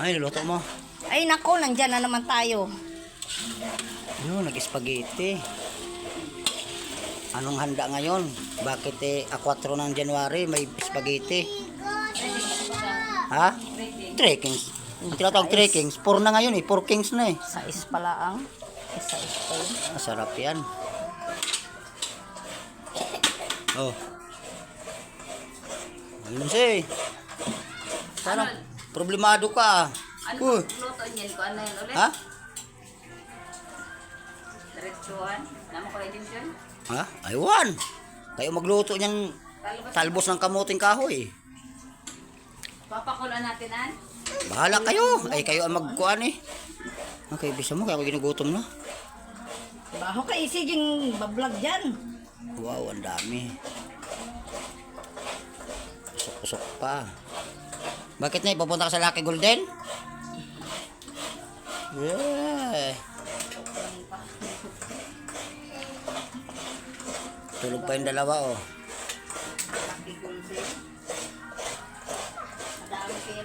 Ay, luluto mo. Ay nako, nandyan na naman tayo. Yun, nag-spaghetti. Anong handa ngayon? Bakit 4 ng January may spaghetti? Ha? 3 kings. Ang tinatawag 3 kings. 4 na ngayon 4 kings na Sais pala ang isa-is pa yun. Masarap yan. Oh. Ayun siya Parang problemado ka. Ano luto niyan ko? Ano yun ulit? Ha? Diretsuhan? Naman ko din siya? Ha? Aywan. Kayo magluto niyan talbos ng kamuting kahoy. Papakulan natin an? Bahala kayo. Ay kayo ang magkuhan Okay, bisa mo kaya ako ginugutom na. Baho ka isiging bablog dyan. Wow, ang dami. Usok-usok pa. Bakit na ipapunta ka sa Lucky Golden? Yeah. Tulog pa yung dalawa Lucky Golden. Madami kaya